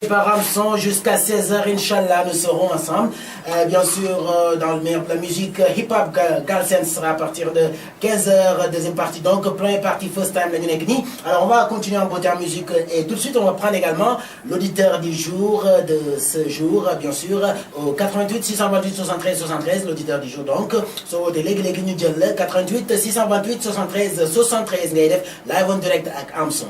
Par Hamson jusqu'à 16h, Inch'Allah, nous serons ensemble. Bien sûr, dans la musique hip-hop, Galsen sera à partir de 15h, deuxième partie. Donc, première partie, first time, la Nunekni. Alors, on va continuer en beauté en musique. Et tout de suite, on va prendre également l'auditeur du jour, de ce jour, bien sûr, au 88 628 73 73, l'auditeur du jour. Donc, sur le 88 628 73 73, live en direct avec Hamson.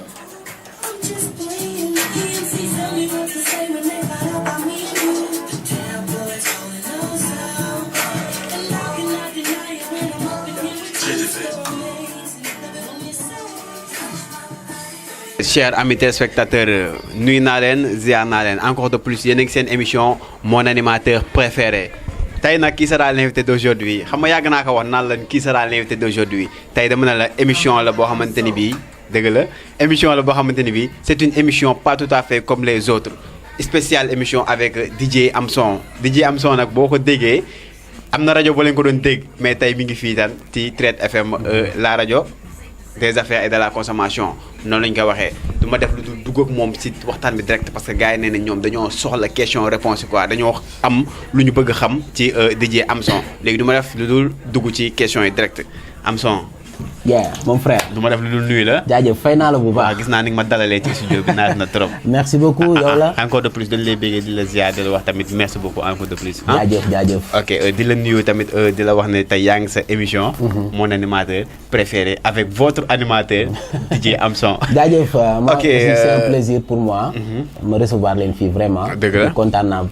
Chers amis téléspectateurs, nuyu naa leen ziar naa leen encore de plus yéen a ngi seen émission mon animateur préféré tey nag qui sera l'invité d'aujourd'hui xam nga yàgg naa ko wax naan la qui sera l'invité d'aujourd'hui tey dama ne la émission la boo xamante ni bii dëgg la émission la boo xamante ni bii c'est une émission pas tout à fait comme les autres spéciale émission avec DJ Hamson nag boo ko déggee am na rajo boo leen ko doon dégg mais tey mi ngi fii tan ci Traite FM la rajo des affaires et de la consommation noonu lañ ko waxee du ma def lu dul dugg ak moom ci waxtaan bi direct parce que gars yi nee na ñoom dañoo soxla question réponse quoi dañoo am lu ñu bëgg xam ci DJ Hamson léegi du ma def lu dul dugg ci question yi direct Hamson. mon frère. du ma def lu dul nuyu la. jaajëf fay naa la bu baax. waaw gis naa ni nga ma dalalee ci studio bi naat na trop. merci beaucoup yow la. encore de plus dañ lay béggee di la ziar di la wax tamit merci beaucoup encore de plus. jaajëf. ok di la nuyu tamit di la wax ne tey yaa ngi sa émission. mon animateur préféré avec votre animateur DJ Hamson. jaajëf moi aussi c'est un plaisir pour moi. me recevoir leen fii vraiment. dëgg la kontaan naa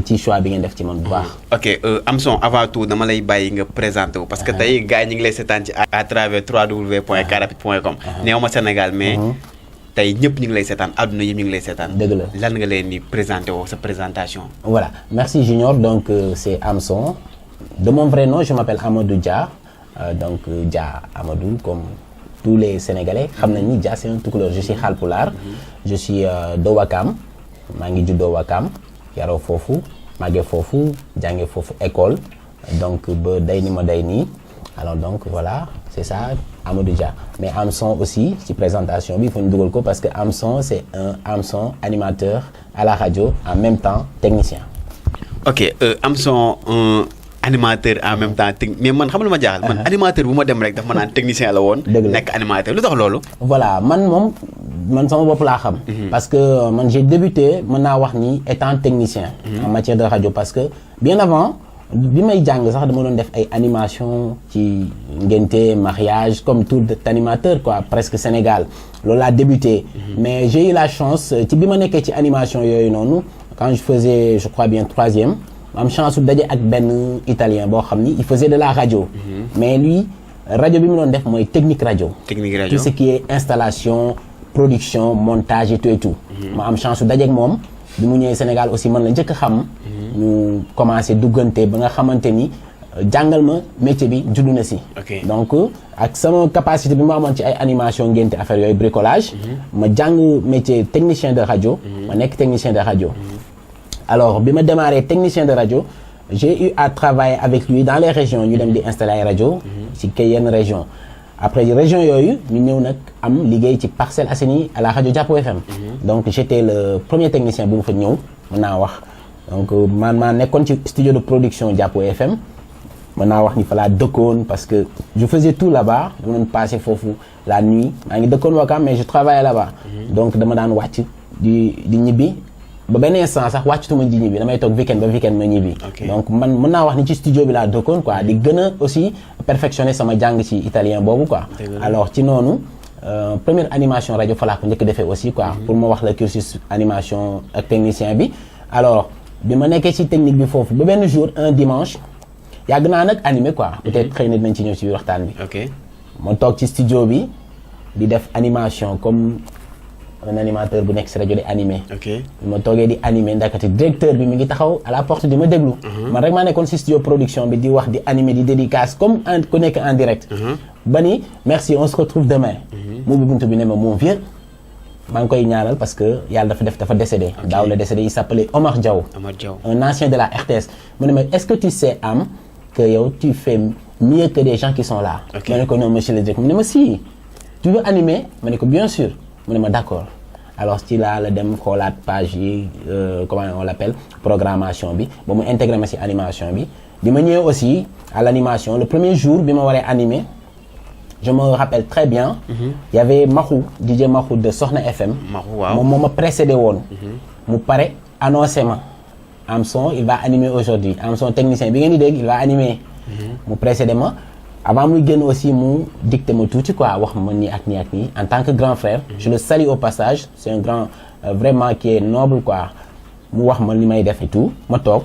ci choix bi ngeen def ci man bu baax. ok Hamson avant tout dama lay bàyyi nga présenté wu parce que tey gars yi ñu ngi lay seetaan ci à travers www.carrapide.com néew ma Sénégal mais tey ñëpp ñu ngi lay seetaan àdduna yëpp ñu ngi lay seetaan. dëgg la lan nga leen di présenté woo sa présentation. voilà merci Junior donc c'est Hamson de mon vrai nom je m'appelle Amadou Dia donc Dia Amadou comme tous les Sénégalais xam nañ ni Dia c'est un Toucouleur je suis Halpulaar je suis de Wakam maa ngi juddoo Wakam yaroo foofu màggee foofu jàngee foofu école donc ba day ni ma day nii alors donc voilà c'est ça Amadou Dia mais Hamson aussi ci présentation bi il faut ñu dugal ko parce que Hamson c'est un Hamson animateur à la radio en même temps technicien. ok Hamson animateur en même temps mais man xam lu ma jaaxal. man animateur bu ma dem rek daf ma naan technicien la woon. dëgg la nekk animateur lu tax loolu. voilà man sama bopp laa xam. parce que man j'ai débuté mën naa wax ni étant technicien. en matière de radio parce que bien avant. bi may jàng sax dama doon def ay animation ci ngénte mariage comme tout animateur quoi presque Sénégal loolu laa débuté mais j'ai eu la chance ci bi ma nekkee ci animation yooyu noonu quand je faisais je crois bien troisième ma am chance su daje ak benn italien boo xam ni il faisait de la radio mais lui rajo bi mu doon def mooy technique radio tout ce qui est installation production montage et tout ma am chance su daje ak moom bi mu ñëwee Sénégal aussi man la njëkk a xam ñu commencé duggante ba nga xamante ni jàngal ma métier bi juddu na si donc ak sama capacité bi ma amoon ci ay animation ngénte affaire yooyu bricolage ma jàng métier technicien de radio ma nekk technicien de radio alors bi ma démarré technicien de radio j'ai eu à travailler avec lui dans les régions ñu dem di installer ay rajo ci kay yenn région après région yooyu ñu ñëw nag am liggéey ci Parcelles Assainies à la radio Diapo FM donc j'étais le premier technicien bu mu fa ñëw mën naa wax donc man maa nekkoon ci studio de production Diapo FM mën naa wax ni fa laa dëkkoon parce que je faisais tout là-bas dama doon passer foofu la nuit maa ngi dëkkoon Wakam mais je travaillais là-bas donc dama daan wàcc di ñibbi ba benn instant sax wàccutuma di ñibbi damay toog weekend ba weekend ma ñibbi donc man mën naa wax ni ci studio bi laa dëkkoon quoi di gën a aussi perfectionner sama jàng ci italien boobu quoi alors ci noonu première animation rajo fa laa ko njëkk defee aussi quoi pour ma wax la cursus animation ak technicien bi alors bi ma nekkee ci technique bi foofu ba benn jour un dimanche yàgg naa nag animé quoi peut-être xëy na dinañ ci ñëw ci waxtaan bi ma toog ci studio bi di def animation comme un animateur bu nekk si rajo di animé bi ma toogee di animé ndakati directeur bi mi ngi taxaw à la porte di ma déglu man rek maa nekkoon si studio production bi di wax di animé di dédicace comme ku nekk en direct ba ni merci on se retrouve demain mu bi buntu bi ne ma mon vieux maa ngi koy ñaanal parce que yàlla dafa décédé daaw la décédé il s'appelait Omar Diaw un ancien de la RTS mu ne ma est-ce que tu sais Am que yow tu fais mieux que des gens qui sont là ma ne ko non monsieur le directeur mu ne ma si tu veux animer ma ne ko bien sûr mu ne ma d'accord alors ci laa la dem xoolaat page yi comment on l'appelle programmation bi ba mu intégré ma ci animation bi ma ñëwee aussi à l'animation le premier jour bi ma waree animer je me rappelle très bien il y avait Mahou DJ Mahou de Soxna FM moom moo ma précédé woon mu pare annoncé ma Amson il va animer aujourd'hui Amson technicien bi ngeen di dégg il va animer mu précédé ma avant muy génn aussi mu dicté ma tuuti quoi wax ma nii ak nii ak nii en tant que grand frère je le salue au passage c'est un grand vraiment qui est noble quoi mu wax ma li may def et tout ma toog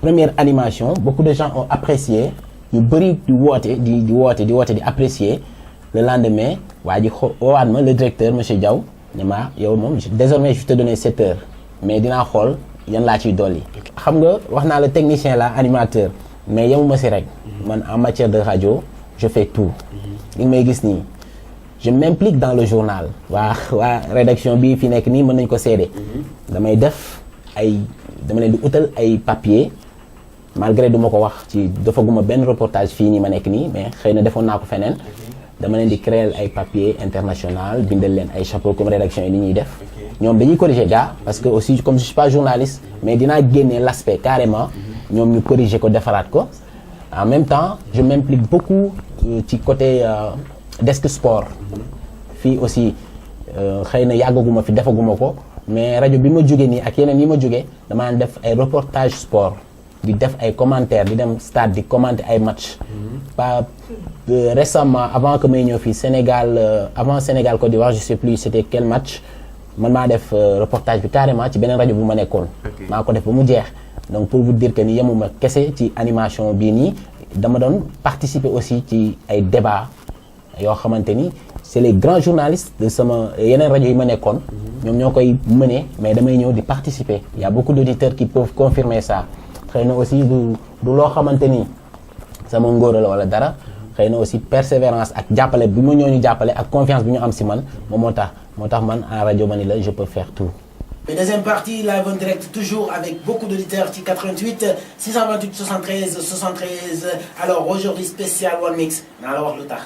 première animation beaucoup de gens ont apprécié ñu bëri di woote di apprécier le lendemain waa ji woowaat ma le directeur monsieur Diaw ne ma yow moom désormais je te donne 7 heures mais dinaa xool yan laa ciy dolli xam nga wax naa le technicien la animateur mais yemuma si rek man en matière de radio je fais tout li may gis nii je m'implique dans le journal waa rédaction bi fi nekk nii mën nañ ko seede damay def dama leen di utal ay papier malgré du ma ko wax ci defaguma benn reportage fii nii ma nekk nii mais xëy na defoon naa ko feneen dama leen di créer ay papier international bindal leen ay chapeau comme rédaction yi ni ñuy def ñoom dañuy corriger gars parce que aussi comme je suis pas journaliste mais dinaa génne l'aspect carrément ñoom ñu corriger ko defaraat ko en même temps je m'implique beaucoup ci côté desk sport fii aussi xëy na yàggaguma fi defaguma ko mais rajo bi ma jógee nii ak yeneen yi ma jógee damaa def ay reportage sport di def ay commentaires di dem stade di commenter ay match pas récemment avant que may ñëw fii Sénégal avant Sénégal Côte d'Ivoire je sais plus c'était quel match man maa def reportage bi carrément ci beneen rajo bu ma nekkoon maa ko def ba mu jeex donc pour vous dire que ni yemuma kese ci animation bii nii dama doon participer aussi ci ay débats yoo xamante ni c'est les grands journalistes de sama yeneen rajo yi ma nekkoon ñoom ñoo koy mener mais damay ñëw di participer il y a beaucoup d'auditeurs qui peuvent confirmer ça xëy na aussi du loo xamante ni sama ngóora la wala dara xëy na aussi persévérance ak jàppale bi ma ñooñu jàppale ak confiance bi ñu am si man moom moo tax man en rajo ma ni la je peux faire tout. Mais deuxième partie live en direct toujours avec beaucoup d'auditeurs ci 88 628 73 73 alors aujourd'hui spécial One Mix naa la wax lu tax.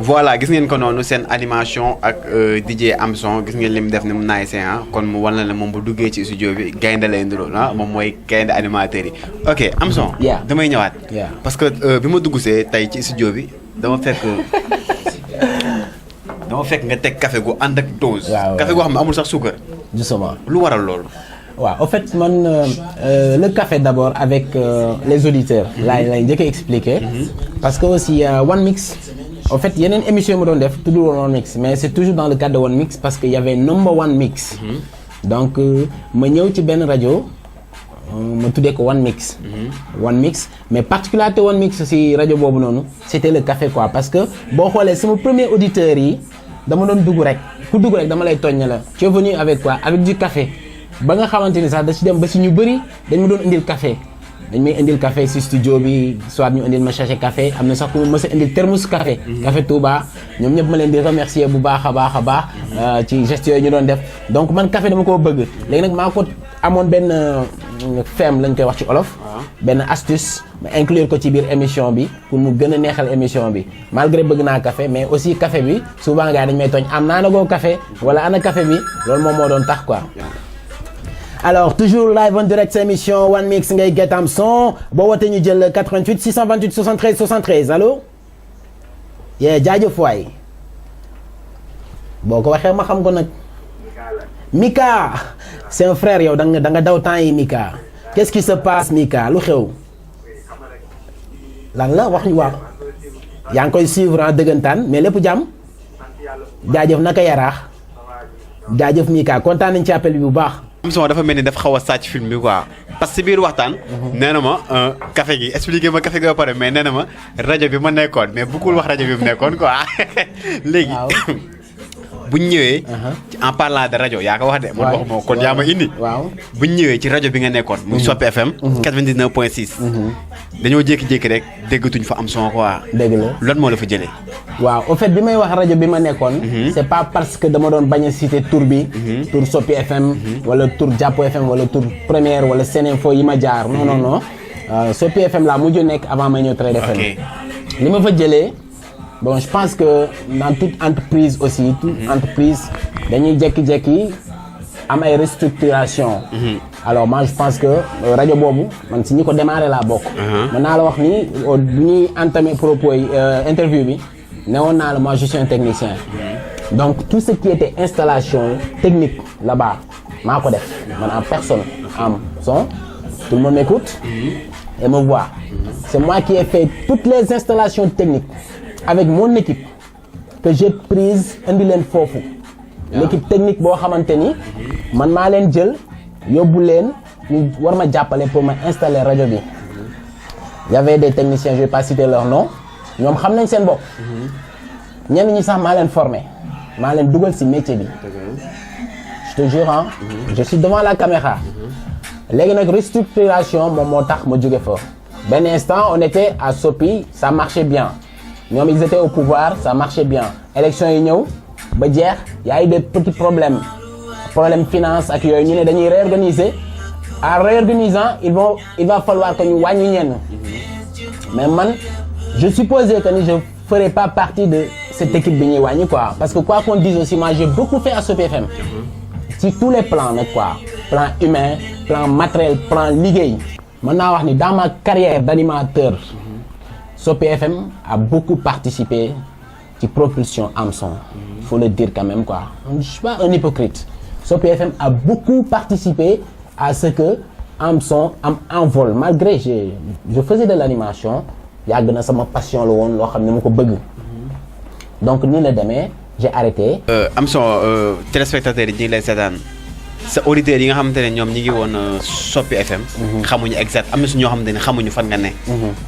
voilà gis ngeen ko noonu seen animation ak DJ Amson gis ngeen li mu def ni mu naay seen kon mu wan na ne moom bu duggee ci studio bi gaynde lay nduroon moom mooy gaynde animateur yi ok Amson damay ñëwaat parce que bi ma dugg see tey ci studio bi dama fekk nga teg café gu ànd ak dose café goo xam ne amul sax suukar justement lu waral loolu waaw en fait man le café d'abord avec les auditeurs laay njëkk a expliquer parce que aussi One Mix en fait yeneen émission mu doon def tuddul woon One Mix mais c'est toujours dans le cadre de One Mix parce que y avait number one mix donc ma ñëw ci benn rajo ma tuddee ko One Mix One Mix mais particularité One Mix ci rajo boobu noonu c'était le café quoi parce que boo xoolee sama premier auditeur yi dama doon dugg rek ku dugg rek dama lay tooñ la tu es venu avec quoi avec du café ba nga xamante ni sax da ci dem ba ci ñu bëri dañ ma doon indil café dañ may indil café ci studio bi soit ñu indil ma sachet café am na sax ku ma mës a indil thermos café café Touba ñoom ñëpp ma leen di remercier bu baax a baax ci gestes yooyu ñu doon def donc man café dama koo bëgg léegi nag maa ko amoon benn femme lañ koy wax ci olof benn astuce ma inclure ko ci biir émission bi pour mu gën a neexal émission bi malgré bëgg naa café mais aussi café bi souvent gars dañ may tooñ am naa nagoo café wala ana café bi loolu moom moo doon tax quoi. Alors toujours live en direct cette émission One Mix ngay get am son boo wootee ñu jël 88 628 73 73 allo jaajëf waay boo ko waxee ma xam ko nag Mika c'est un frère yow da nga daw temps yi Mika qu'est-ce qui se passe Mika lu xew lan la wax ñu waaw yaa ngi koy suivre en dëggantaan mais lépp jàmm jaajëf naka yaraax jaajëf Mika kontaan nañ ci appel bi bu baax. Amson dafa mel ni dafa xaw a sàcc film bi quoi parce que biir waxtaan nee na ma café gi expliqué ma café gi ba pare mais nee na ma rajo bi ma nekkoon mais bëggul wax rajo bi mu nekkoon quoi léegi buñ ñëwee. En parlant de rajo yaa ko wax de. man waxuma kon yaa ma indi. waaw buñ ñëwee ci rajo bi nga nekkoon. muy Sopi FM. 99.6. dañoo jékki-jékki rek déggatuñ fa am son quoi. dëgg la lan moo la fa jëlee. waaw au fait bi may wax rajo bi ma nekkoon. c'est pas parce que dama doon bañ a citer tur bi. tur Sopi FM. wala tur Jàppo FM wala tur Première wala Seneinfo yi ma jaar non non non. Sopi FM laa mujj nekk avant ma ñëw Trade FM. li ma fa jëlee bon je pense que dans toute entreprise aussi toute entreprise dañuy jékki-jékki am ay restructuration. alors moi je pense que rajo boobu man si ñi ko démarré laa bokk. mën naa la wax ni bu ñuy entamé propos yi interview bi newoon naa la moi je suis un technicien. donc tout ce qui était installation technique là-bas maa ko def man en personne am son tout le monde m'écoute et me voit. C'est moi qui ai fait toutes les installations techniques avec mon équipe que j'ai prise indi leen foofu. l'équipe technique boo xamante ni man maa leen jël yóbbu leen ñu war ma jàppale pour ma installer rajo bi. y avait des techniciens je vais pas citer leur nom ñoom xam nañ seen bopp. ñenn ñi sax maa leen formé maa leen dugal ci métier bi. je te jure hein. je suis devant la caméra. léegi nag restructuration moom moo tax ma jóge fa. benn instant on était à Sopi ça marchait bien ñoom ils étaient au pouvoir ça marchait bien élection yi ñëw ba jeex y a eu des petits problèmes finance ak yooyu ñu ne dañuy réorganiser en réorganisant il va falloir que ñu wàññi ñenn mais man je supposais que ni je ferais pas partie de cette équipe bi ñuy wàññi quoi parce que quoi qu'on dise aussi moi j'ai beaucoup fait à Sopi FM ci tous les plans nag quoi plan humain plan matériel plan liggéey. mën naa wax ni dans ma carrière d'animateur Sopi FM a beaucoup participé ci propulsion am son il faut le dire quand même quoi je suis pas un hypocrite Sopi FM a beaucoup participé à ce que am son am envol malgré je faisais de l'animation yàgg na sama passion la woon loo xam ne ma ko bëgg donc nii la demee j'ai arrêté. am son téléspectateurs yi ñu ngi lay seetaan sa auditeurs yi nga xamante ne ñoom ñi ngi woon Sopi FM. xamuñu exact am na su ñoo xamante ne xamuñu fan nga ne.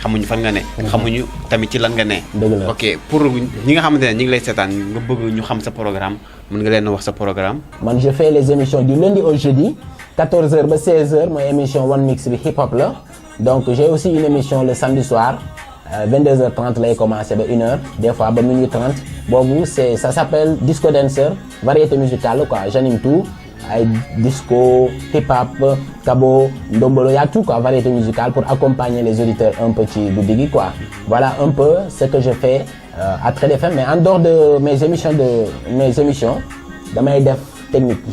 xamuñu fan nga ne. xamuñu tamit ci lan nga ne. dëgg la ok pour ñi nga xamante ne ñi ngi lay seetaan nga bëgg ñu xam sa programme mën nga leen wax sa programme. man je fais les émissions du lundi au jeudi 14h ba 16h mooy émission One Mix bi hip hop la donc j'ai aussi une émission le samedi soir 22h30 lay commencer ba 1h des fois ba minuit 30 boobu ça s'appelle Disco Dancer variété musicale quoi j'anime tout. ay disco hip-hop kabo ndombolo y a tout quoi variété musicale pour accompagner les auditeurs un peu ci guddi gi quoi voilà un peu ce que je fais à Trade FM mais en dehors de mes émissions damay def technique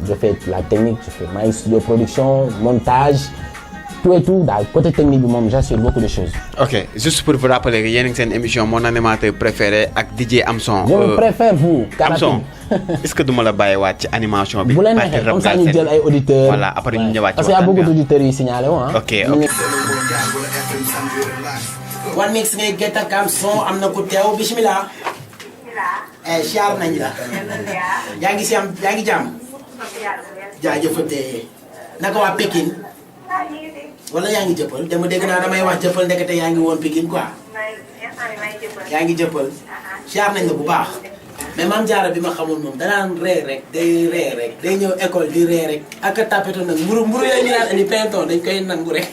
je fais la technique je fais my studio production montage tout et tout daal côté technique bi moom j'assure beaucoup de choses. ok juste pour vous rappeler que yéen a ngi seen émission mon animateur préféré ak DJ Amson. je me préfère vous. Amson est-ce que duma la bàyyiwaat ci animation bi. bu leen neexee comme ça ñu jël ay auditeurs. voilà après ñu ñëwaat ci parce qu'il y a beaucoup d'auditeurs yi signalé woon ah. ok. One Mix ngay gët ak Amson am na ku teew bismillah. siyaar nañ la. yaa ngi jàmm. jaajëfate naka waa Pikine. wala yaa ngi jëppal dama dégg naa damay wax jëppal ndekete yaa ngi woon Pikine quoi. yaa ngi jëppal. siyaar nañ la bu baax. mais maam Jaara bi ma xamul moom danaan ree rek day ñëw école di ree rek ak a tapeto nag mburu yooyu ñu naan indi pinton dañ koy nangu rek.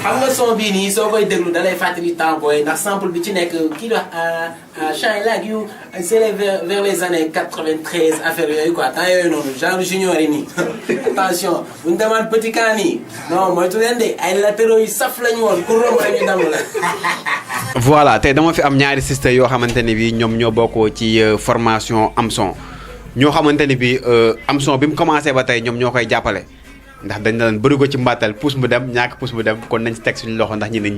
xam nga son bii nii soo koy déglu da lay fàttali temps booy ndax sample bi ci nekk kii di wax Shine Like You c'est vers les années 93 affaire yooyu quoi temps yooyu noonu genre junior yi nii attention bu ñu demande petit camp nii non moytu leen de ay latéraux yu saf lañu woon ku romb rek ñu damm la. voilà tey dama fi am ñaari sister yoo xamante ne bi ñoom ñoo bokkoo ci formation Amson ñoo xamante ne bi Amson bi mu commencé ba tey ñoom ñoo koy jàppale ndax dañ daan bëri ko ci mbàttal pousse mu dem ñàkk pousse mu dem kon nañ si teg suñu loxo ndax ñi ne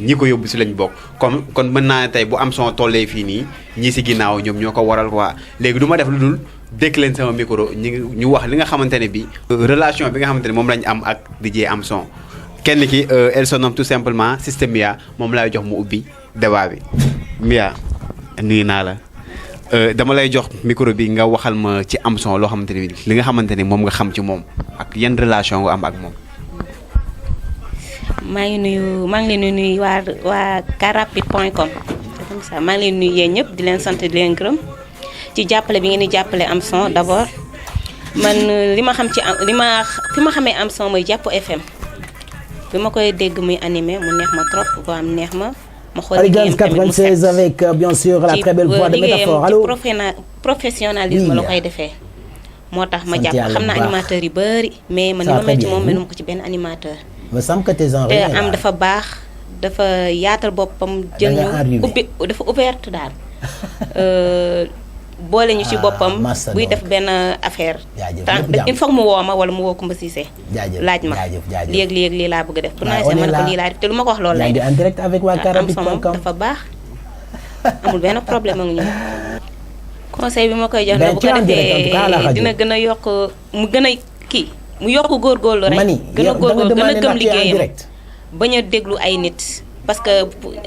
ñi ko yóbbu si lañ bokk kon mën naa ne tey bu Amson tollee fii nii ñii si ginnaaw ñoom ñoo ko waral quoi léegi du ma def lu dul dékk leen sama micro ñu wax li nga xamante ne bi relation bi nga xamante ne moom lañ am ak DJ Amson kenn ki elle se nomme tout simplement Système Mia moom laay jox mu ubbi débat bi Mia nuyu naa la dama lay jox micro bi nga waxal ma ci Amson loo xamante ne li nga xamante ne moom nga xam ci moom ak yan relation nga am ak moom. maa ngi leen di nuyu waa carrapide.com ça maa ngi leen nuyu yéen ñëpp di leen sant di leen gërëm ci jàppale bi ngeen di jàppale Amson d'abord man li ma xam ci fi ma xamee Amson mooy Jàpp FM bi ma koy dégg muy animé mu neex ma trop ko am neex ma xool liggéeyam tamit mu set 96 avec bien sûr la très belle voix de Métaphore allo professionnalisme la koy defee moo tax ma jàpp xam na animateur yu bëri mais man li ma mel ci moom meluma ko ci benn animateur me semble que tes te am dafa baax dafa yaatal boppam jël ñu ubbi dafa ouverte daal boole ñu ci boppam buy def benn affaire il faut mu woo ma wala mu woo Kumba Cissé laaj ma léegi lii laa bëgg a def bu naa see ma ne ko lii laa def te lu ma ko wax loolu lay en direct avec waa carapit.com dafa baax amul benn problème ak ñun conseil bi ma koy jox ne bu ko defee dina gën a yokk mu gën a kii mu yokk góorgóorlu rek gën a góorgóorlu gën a gëm liggéeyam bañ a déglu ay nit parce que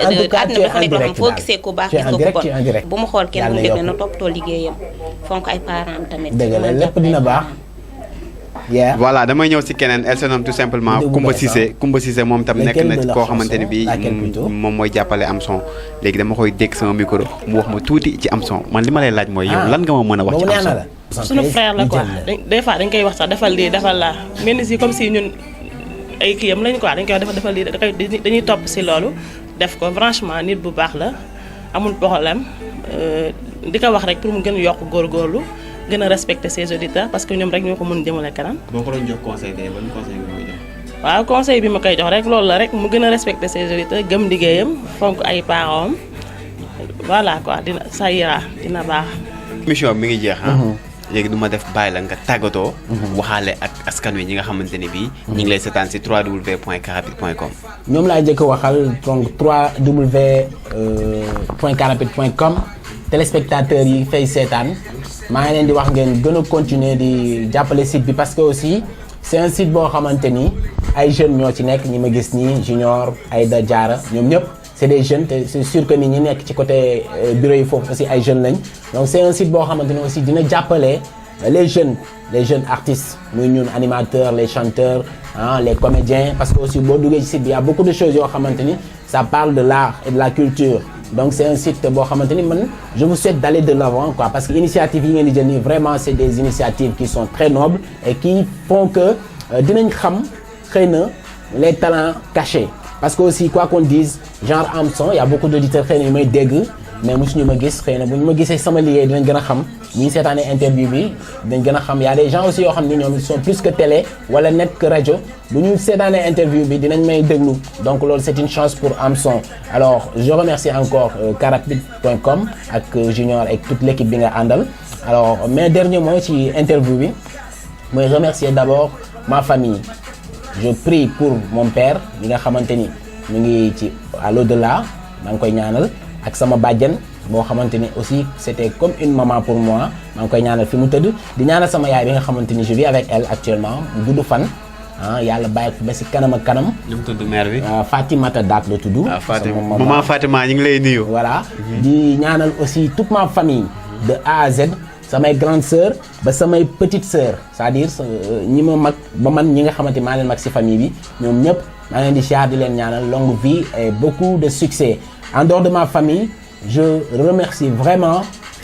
àdduna bi dafa nekk loo xam foo gisee ku baax gis nga ko bon bu mu xool kenn bu mu déglu na toppatoo liggéeyam fonk ay parents am tamit dëgg la lépp dina baax voilà damay ñëw si keneen elle se nomme tout simplement Kumba Cissé moom tam nekk na koo xamante ne bii moom mooy jàppale Amson léegi dama koy dégg sama micro mu wax ma tuuti ci Amson man li ma lay laaj mooy yow lan nga ma mën a wax ci Amson suñu frère la quoi des fois dañ koy wax sax defal lii defal laa mel ni si comme si ñun ay kii yam lañ quoi dañ koy wax defal lii dañuy topp si loolu def ko franchement nit bu baax la amul problème di ko wax rek pour mu gën a yokk góorgóorlu gën a respecter ses auditeurs parce que ñoom rek ñoo ko mën jëmale kanam. boo ko doon jox conseil de ban conseil nga koy jox. waaw conseil bi ma koy jox rek loolu la rek mu gën a respecter ses auditeurs gëm liggéeyam fonk ay parents voilà quoi dina ça ira dina baax. émission bi mi ngi jeex léegi du ma def bàyyi la nga tàggatoo. waxaale ak askan wi ñi nga xamante ne bii. ñu ngi lay seetaan si www.carapit.com. ñoom laa njëkk a waxal donc www.carapit.com téléspectateurs yi fay seetaan maa ngi leen di wax ngeen gën a continuer di jàppale site bi parce que aussi c'est un site boo xamante ni ay jeunes ñoo ci nekk ñi ma gis nii Junior Aïda Diarra ñoom ñëpp. c'est des jeunes te c'est sûr que ni ñi nekk ci côté bureau yi foofu aussi ay jeunes lañ donc c'est un site boo xamante ne aussi dina jàppale les jeunes artistes muy ñun animateurs les chanteurs les comédiens parce que aussi boo duggee ci site bi y a beaucoup de choses yoo xamante ni ça parle de l'art et de la culture donc c'est un site boo xamante ni man je vous souhaite d'aller de l'avant quoi parce que initiative yi ngeen di jël nii vraiment c'est des initiatives qui sont très nobles et qui font que dinañ xam xëy na les talents cachés parce que aussi quoi qu'on dise genre Amson y a beaucoup d'auditeurs xëy na yu may dégg mais mosuñu ma gis xëy na bu ñu ma gisee sama liggéey dinañ gën a xam bu ñu seetaanee interview bi dinañ gën a xam y a des gens aussi yoo xam ni ñoom ils sont plus que télé wala net que rajo bu ñu seetaanee interview bi dinañ may déglu donc loolu c'est une chance pour Amson alors je remercie encore carapit.com ak Junior ak toute l'équipe bi nga àndal alors mes derniers mots ci interview bi mooy remercier d'abord ma famille je prie pour mon père mi nga xamante ni mu ngi ci à l'au-delà maa ngi koy ñaanal ak sama bàjjen boo xamante ni aussi c'était comme une maman pour moi maa ngi koy ñaanal fi mu tëdd di ñaanal sama yaay bi nga xamante ni je vis avec elle actuellement mu gudd fan yàlla bàyyi ko ba si kanam ak kanam. nu mu tudd mère bi. Fatimata Daak la tudd. Fatima maman Fatima ñu ngi lay nuyu. voilà di ñaanal aussi toute ma famille de A à Z. samay grande sœur ba samay petite sœur c'est-à-dire ñi ma mag ba man ñi nga xamante maa leen mag ci famille bi ñoom ñëpp maa leen di siyaar di leen ñaanal longue vie et beaucoup de succès en dehors de ma famille je remercie vraiment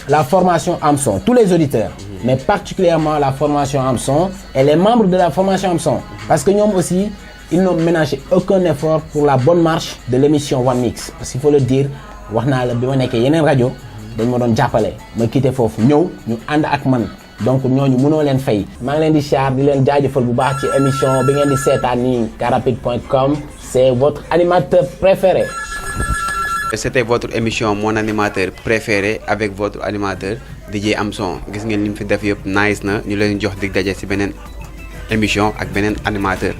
la formation Amson tous les auditeurs mais particulièrement la formation Amson et les membres de la formation Amson parce que ñoom aussi ils n'ont ménagé aucun effort pour la bonne marche de l'émission One Mix parce qu'il faut le dire wax naa la bi ma nekkee yeneen rajo dañ ma doon jàppale ma quitté foofu ñëw ñu ànd ak man donc ñooñu mënoo leen fay maa ngi leen di char di leen jaajëfal bu baax ci émission bi ngeen di seetaan nii carapit.com c'est votre animateur préféré. C'était votre émission mon animateur préféré avec votre animateur DJ Amson gis ngeen li mu fi def yëpp nice na ñu leen jox dig daje ci beneen émission ak beneen animateur.